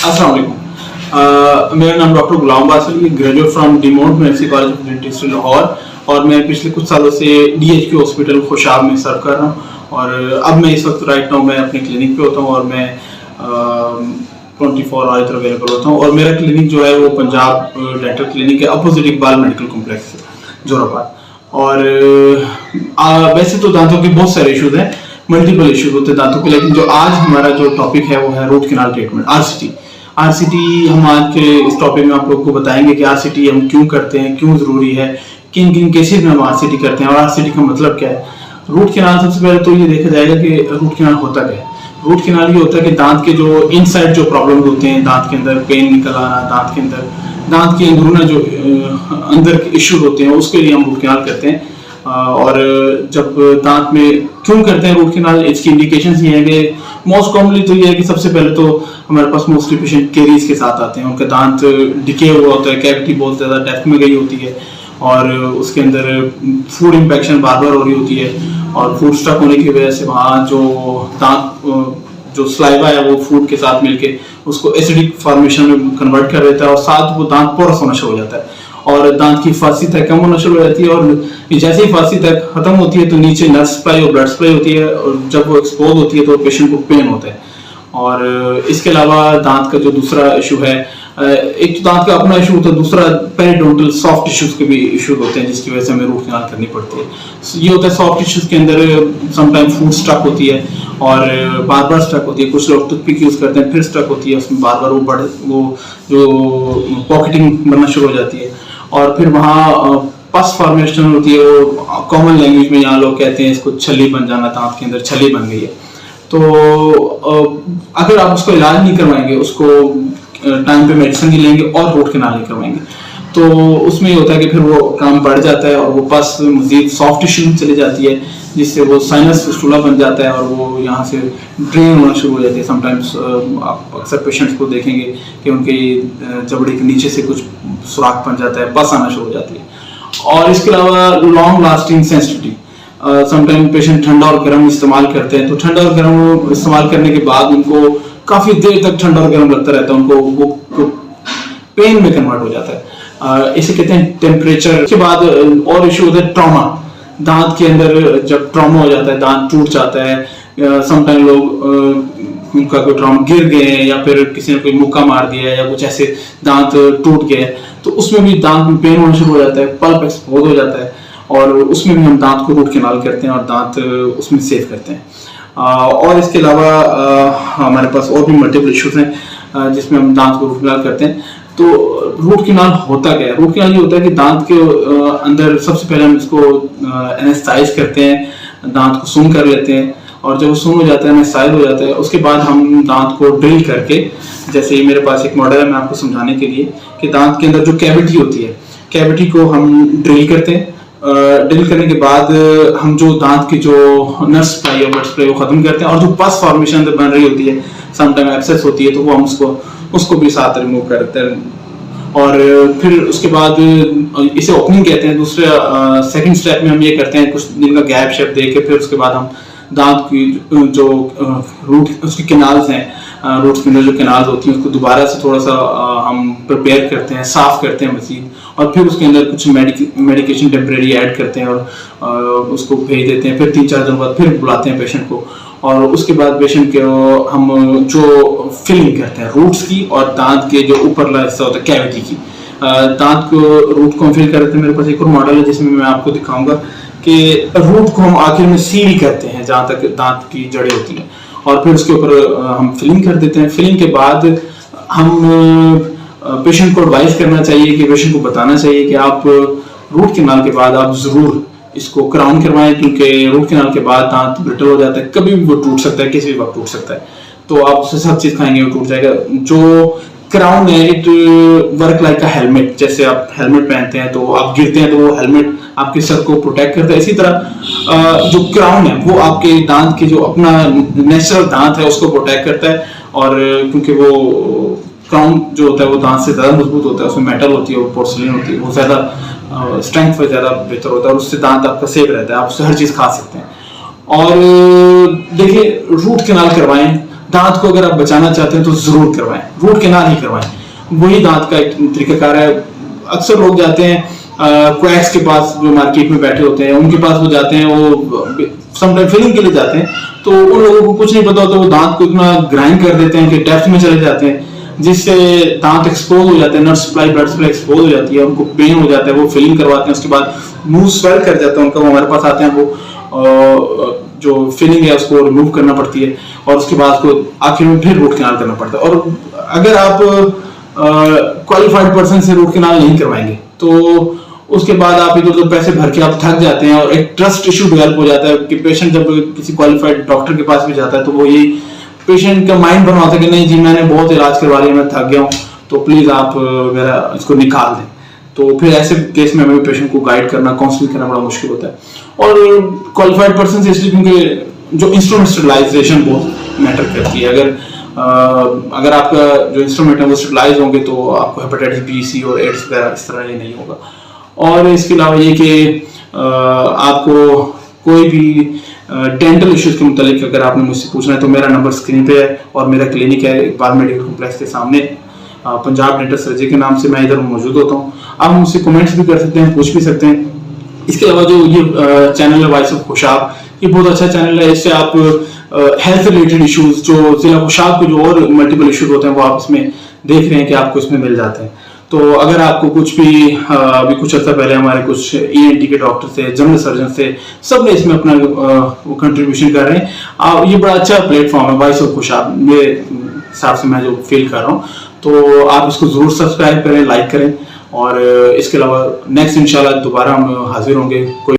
अस्सलाम वालेकुम। मेरा नाम doctor Ghulam Basil, graduate from demote medical college of dentistry Lahore, और मैं पिछले कुछ सालों से DHQ हॉस्पिटल खुशाब में सर्व कर रहा हूँ। और अब मैं इस वक्त राइट नाउ मैं अपने क्लिनिक पे होता हूँ और मैं 24 आवर अवेलेबल होता हूँ। और मेरा क्लिनिक जो है वो पंजाब डेंटल क्लिनिक है, अपोजिट इकबाल मेडिकल कॉम्प्लेक्स जोराबाद। और वैसे तो दांतों के बहुत सारे इश्यूज हैं, मल्टीपल इश्यूज होते हैं दांतों के, लेकिन जो आज हमारा जो टॉपिक है वो है रूट कैनाल ट्रीटमेंट, RCT। हम आज के इस टॉपिक में आप लोगों को बताएंगे कि RCT हम क्यों करते हैं, क्यों जरूरी है, किन किन केसेस में हम RCT करते हैं और RCT का मतलब क्या है। रूट कैनाल, सबसे पहले तो ये देखा जाएगा कि रूट कैनाल होता क्या है। रूट कैनाल ये होता है कि दांत के जो इनसाइड जो प्रॉब्लम होते हैं, दांत के अंदर पेन निकल आना, दांत के अंदर दांत के अंदरूना जो अंदर के इश्यूज होते हैं उसके लिए हम रूट कैनाल करते हैं। और जब दांत में क्यों करते हैं रूट कैनाल, इसकी इंडिकेशंस ये है कि मोस्ट कॉमनली तो ये है कि सबसे पहले तो हमारे पास मोस्टली पेशेंट केरीज के साथ आते हैं, उनका दांत डिके हुआ होता है, कैविटी बहुत ज़्यादा डेप्थ में गई होती है और उसके अंदर फूड इंफेक्शन बार बार हो रही होती है और फूड स्टक होने की वजह से वहाँ जो दांत जो स्लाइवा है वो फूड के साथ मिलके उसको एसिडिक फॉर्मेशन में कन्वर्ट कर देता है और साथ वो दांत पोरस होना शुरू हो जाता है और दांत की हिफाजती तक कम होना शुरू हो जाती है। और जैसे ही हिफाजती तक खत्म होती है तो नीचे नर्व सप्लाई और ब्लड सप्लाई होती है और जब वो एक्सपोज होती है तो पेशेंट को पेन होता है। और इसके अलावा दांत का जो दूसरा इशू है, एक तो दांत का अपना इशू होता है, दूसरा पेरिडोंटल सॉफ्ट टिश्यूज के भी इश्यूज होते हैं जिसकी वजह से हमें रूट कैनाल करनी पड़ती है। ये होता है सॉफ्ट टिश्यूज के अंदर समटाइम फूड स्टक होती है और बार बार स्टक होती है। कुछ लोग टूथपिक यूज करते हैं फिर स्टक होती है, उसमें बार बार वो जो पॉकेटिंग बनना शुरू हो जाती है और फिर वहाँ पस फॉर्मेशन होती है। वो कॉमन लैंग्वेज में यहाँ लोग कहते हैं इसको छल्ली बन जाना, दांत के अंदर छल्ली बन गई है। तो अगर आप उसको इलाज नहीं करवाएंगे, उसको टाइम पे मेडिसिन नहीं लेंगे और रूट कैनाल नहीं करवाएंगे तो उसमें ये होता है कि फिर वो काम बढ़ जाता है और वो पस मजीद सॉफ्ट टिश्यू में चली जाती है जिससे वो साइनस फिस्टुला बन जाता है और वो यहाँ से ड्रेन होना शुरू हो जाती है। समटाइम्स आप अक्सर पेशेंट्स को देखेंगे कि उनके जबड़े के नीचे से कुछ सुराख बन जाता है, पस आना शुरू हो जाती है। और इसके अलावा long lasting sensitivity, sometime patient ठंडा और गर्म इस्तेमाल करते हैं तो ठंडा और गर्म इस्तेमाल करने के बाद उनको काफी देर तक ठंडा और गर्म लगता रहता है, उनको वो पेन में कन्वर्ट हो जाता है। इसे कहते हैं टेम्परेचर। के बाद और इशू होता है ट्रॉमा, दांत के अंदर जब ट्रॉमा हो जाता है, दांत टूट जाता है। समटाइम लोग उनका कोई ट्रॉमा गिर गए हैं या फिर किसी ने कोई मुक्का मार दिया या कुछ ऐसे दांत टूट गए तो उसमें भी दांत में पेन होना शुरू हो जाता है, पल्प एक्सपोज हो जाता है और उसमें भी हम दांत को रूट कैनाल करते हैं और दांत उसमें सेव करते हैं। और इसके अलावा हमारे पास और भी मल्टीपल इश्यूज हैं जिसमें हम दांत को रूट कैनाल करते हैं। तो रूट कैनाल होता क्या है? रूट कैनाल ये होता है कि दांत के अंदर सबसे पहले हम इसको एनेस्थाइज करते हैं, दांत को सुन कर लेते हैं और जब वो सुन हो जाता है, एनेस्थाइज हो जाता है, उसके बाद हम दांत को ड्रिल करके, जैसे मेरे पास एक मॉडल है मैं आपको समझाने के लिए कि दांत के अंदर जो कैविटी होती है, कैविटी को हम ड्रिल करते हैं। ड्रिल करने के बाद हम जो दांत की जो नर्व सप्लाई और ब्लड सप्लाई वो खत्म करते हैं और जो पस फॉर्मेशन अंदर बन रही होती है, समटाइम एब्सेस होती है, तो वो हम उसको भी साथ रिमूव करते हैं। और फिर उसके बाद इसे ओपनिंग कहते हैं। दूसरा सेकंड स्टेप में हम ये करते हैं, कुछ दिन का गैप शेप दे के फिर उसके बाद हम दांत की जो रूट उसके कैनाल्स हैं, रूट्स के अंदर जो कैनाल्स होती हैं उसको दोबारा से थोड़ा सा हम प्रिपेयर करते हैं, साफ करते हैं मजीद और फिर उसके अंदर कुछ मेडिकेशन टेम्परेरी ऐड करते हैं और उसको भेज देते हैं। फिर 3-4 दिन बाद फिर बुलाते हैं पेशेंट को और उसके बाद पेशेंट के हम जो फिलिंग करते हैं रूट्स की और दांत के जो ऊपरला हिस्सा होता है कैविटी की, दांत को रूट को हम फिल करते हैं। मेरे पास एक और मॉडल है जिसमें मैं आपको दिखाऊंगा कि रूट को हम आखिर में सील करते हैं जहाँ तक दांत की जड़ें होती हैं और फिर उसके ऊपर हम फिलिंग कर देते हैं। फिलिंग के बाद हम पेशेंट को एडवाइस करना चाहिए कि पेशेंट को बताना चाहिए कि आप रूट कैनाल के बाद आप जरूर इसको क्राउन करवाएं क्योंकि रूट कैनाल के बाद दांत ब्रिटल हो जाता है, कभी भी वो टूट सकता है, किसी भी वक्त टूट सकता है। तो आप उससे सब चीज खाएंगे वो टूट जाएगा। जो क्राउन है it work like a helmet, जैसे आप हेलमेट पहनते हैं तो आप गिरते हैं तो वो हेलमेट आपके सर को प्रोटेक्ट करता है, इसी तरह जो क्राउन है वो आपके दांत के जो अपना नेचुरल दांत है उसको प्रोटेक्ट करता है। और क्योंकि वो क्राउन जो होता है वो दांत से ज्यादा मजबूत होता है, उसमें मेटल होती है, वो पोर्सिलिन होती है, वो ज्यादा स्ट्रेंथ पर ज्यादा बेहतर होता है और उससे दांत आपका सेफ रहता है, आप उससे हर चीज खा सकते हैं। और देखिए रूट कैनाल करवाएं, दांत को अगर आप बचाना चाहते हैं तो जरूर करवाएं, रूट कैनाल ही करवाएं, वही दांत का एक तरीकाकार है। अक्सर लोग जाते हैं क्वैक्स के पास, जो मार्केट में बैठे होते हैं उनके पास वो जाते हैं, वो समटाइम फिलिंग के लिए जाते हैं, तो उन लोगों को कुछ नहीं पता होता, वो दांत को इतना ग्राइंड कर देते हैं कि डेप्थ में चले जाते हैं, जिससे दांत एक्सपोज हो जाते हैं, nerve supply blood supply expose हो जाती है, उनको पेन हो जाता है, वो फिलिंग करवाते हैं, उसके बाद मुंह स्वेल कर जाता है उनका, वो हमारे पास आते हैं, वो जो फिलिंग है उसको रिमूव करना पड़ती है, और उसके बाद उसको आखिर में फिर रूट कैनाल करना पड़ता है। और अगर आप क्वालिफाइड पर्सन से रूट कैनाल नहीं करवाएंगे तो उसके बाद आप इधर उधर पैसे भर के आप थक जाते हैं, और एक ट्रस्ट इशू डेवलप हो जाता है कि पेशेंट जब किसी क्वालिफाइड डॉक्टर के पास भी जाता है तो वो ये पेशेंट का माइंड बनवाता है कि नहीं जी मैंने बहुत इलाज करवा लिया, मैं थक गया हूँ, तो प्लीज आप मेरा इसको निकाल दें। तो फिर ऐसे केस में हमें पेशेंट को गाइड करना, काउंसलिंग करना बड़ा मुश्किल होता है। और क्वालिफाइड पर्सन से इसलिए क्योंकि जो इंस्ट्रूमेंट स्टरलाइजेशन बहुत मैटर करती है। अगर आपका जो इंस्ट्रूमेंट है वो स्टरलाइज होंगे तो आपको हेपेटाइटिस बी, सी और एड्स वगैरह इस तरह ये नहीं होगा। और इसके अलावा ये कि आपको कोई भी डेंटल इश्यूज के मुतालिक अगर आपने मुझसे पूछना है तो मेरा नंबर स्क्रीन पे है, और मेरा क्लिनिक है इकबाल मेडिकल कॉम्प्लेक्स के सामने, पंजाब डेंटल सर्जरी के नाम से मैं इधर मौजूद होता हूँ। आप मुझसे कमेंट्स भी कर सकते हैं, पूछ भी सकते हैं। इसके अलावा जो ये चैनल है वॉइस ऑफ खुशाब, ये बहुत अच्छा चैनल है, इससे आप हेल्थ रिलेटेड इश्यूज, जो जिला खुशाब के जो और मल्टीपल इश्यूज होते हैं वो आप इसमें देख रहे हैं कि आपको इसमें मिल जाते हैं। तो अगर आपको कुछ भी अभी कुछ अर्सा पहले हमारे कुछ ENT के डॉक्टर थे, जनरल सर्जन थे, सब ने इसमें अपना वो कंट्रीब्यूशन कर रहे हैं। ये बड़ा अच्छा प्लेटफॉर्म है वॉइस ऑफ खुशाब, मेरे हिसाब से मैं जो फील कर रहा हूँ। तो आप इसको जरूर सब्सक्राइब करें, लाइक करें, और इसके अलावा नेक्स्ट इंशाल्लाह दोबारा हम हाजिर होंगे कोई